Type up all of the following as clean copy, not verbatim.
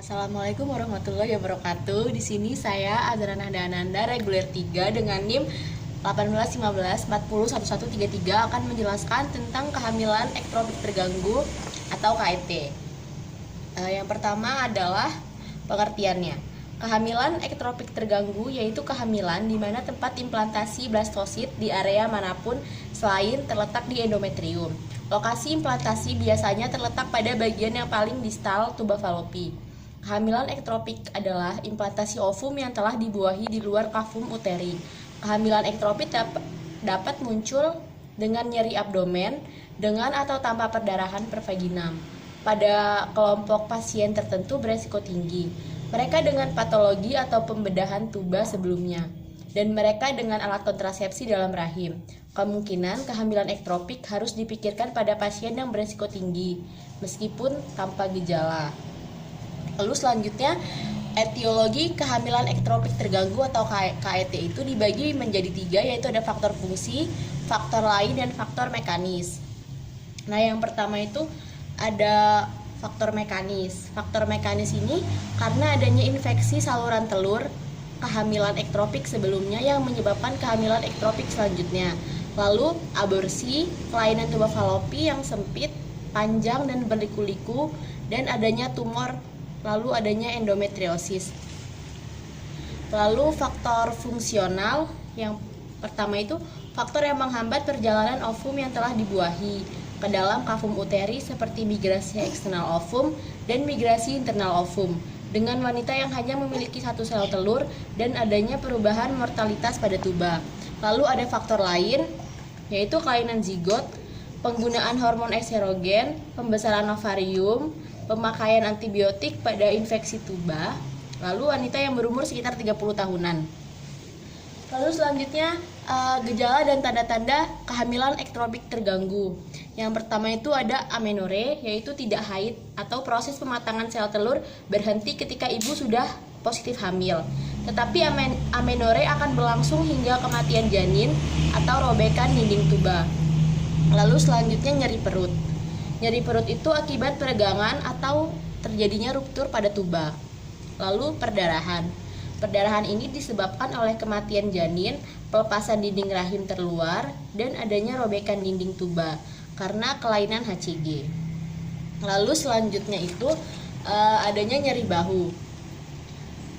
Assalamualaikum warahmatullahi wabarakatuh. Di sini saya Azrana Dananda reguler 3 dengan NIM 1815401133 akan menjelaskan tentang kehamilan ektropik terganggu atau KET. Yang pertama adalah pengertiannya. Kehamilan ektropik terganggu yaitu kehamilan di mana tempat implantasi blastosit di area manapun selain terletak di endometrium. Lokasi implantasi biasanya terletak pada bagian yang paling distal tuba falopi. Kehamilan ektropik adalah implantasi ovum yang telah dibuahi di luar kavum uteri. Kehamilan ektropik dapat muncul dengan nyeri abdomen dengan atau tanpa perdarahan per vaginam. Pada kelompok pasien tertentu beresiko tinggi. Mereka dengan patologi atau pembedahan tuba sebelumnya. Dan mereka dengan alat kontrasepsi dalam rahim. Kemungkinan kehamilan ektropik harus dipikirkan pada pasien yang beresiko tinggi, meskipun tanpa gejala. Lalu selanjutnya, etiologi kehamilan ektropik terganggu atau KET itu dibagi menjadi 3, yaitu ada faktor fungsi, faktor lain, dan faktor mekanis. Nah, yang pertama itu ada faktor mekanis. Faktor mekanis ini karena adanya infeksi saluran telur kehamilan ektropik sebelumnya yang menyebabkan kehamilan ektropik selanjutnya. Lalu aborsi, kelainan tuba falopi yang sempit, panjang dan berliku-liku, dan adanya tumor, lalu adanya endometriosis. Lalu faktor fungsional yang pertama itu faktor yang menghambat perjalanan ovum yang telah dibuahi ke dalam kavum uteri seperti migrasi eksternal ovum dan migrasi internal ovum dengan wanita yang hanya memiliki satu sel telur dan adanya perubahan mortalitas pada tuba. Lalu ada faktor lain yaitu kelainan zigot, penggunaan hormon esterogen, pembesaran ovarium, pemakaian antibiotik pada infeksi tuba, lalu wanita yang berumur sekitar 30 tahunan. Lalu selanjutnya gejala dan tanda-tanda kehamilan ektropik terganggu. Yang pertama itu ada amenore, yaitu tidak haid atau proses pematangan sel telur berhenti ketika ibu sudah positif hamil. Tetapi amenore akan berlangsung hingga kematian janin atau robekan dinding tuba. Lalu selanjutnya nyeri perut. Nyeri perut itu akibat peregangan atau terjadinya ruptur pada tuba. Lalu perdarahan. Perdarahan ini disebabkan oleh kematian janin, pelepasan dinding rahim terluar, dan adanya robekan dinding tuba karena kelainan HCG. Lalu selanjutnya itu adanya nyeri bahu.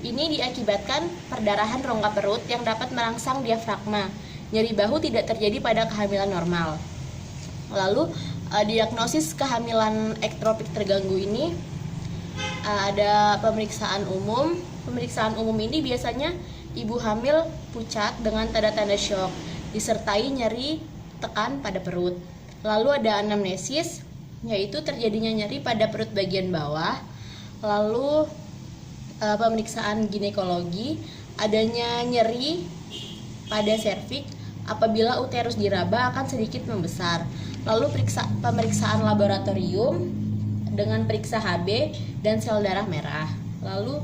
Ini diakibatkan perdarahan rongga perut yang dapat merangsang diafragma. Nyeri bahu tidak terjadi pada kehamilan normal. Lalu diagnosis kehamilan ektropik terganggu ini ada pemeriksaan umum. Pemeriksaan umum ini biasanya ibu hamil pucat dengan tanda-tanda syok, disertai nyeri tekan pada perut. Lalu ada anamnesis, yaitu terjadinya nyeri pada perut bagian bawah. Lalu pemeriksaan ginekologi, adanya nyeri pada serviks apabila uterus diraba akan sedikit membesar. Lalu pemeriksaan laboratorium dengan periksa HB dan sel darah merah. Lalu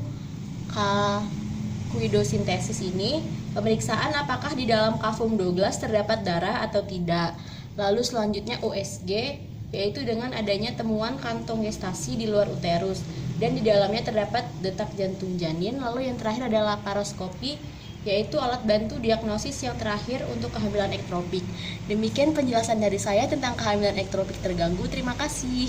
kuidosintesis ini pemeriksaan apakah di dalam kavum Douglas terdapat darah atau tidak. Lalu selanjutnya USG, yaitu dengan adanya temuan kantong gestasi di luar uterus dan di dalamnya terdapat detak jantung janin. Lalu yang terakhir adalah laparoskopi, yaitu alat bantu diagnosis yang terakhir untuk kehamilan ektropik. Demikian penjelasan dari saya tentang kehamilan ektropik terganggu. Terima kasih.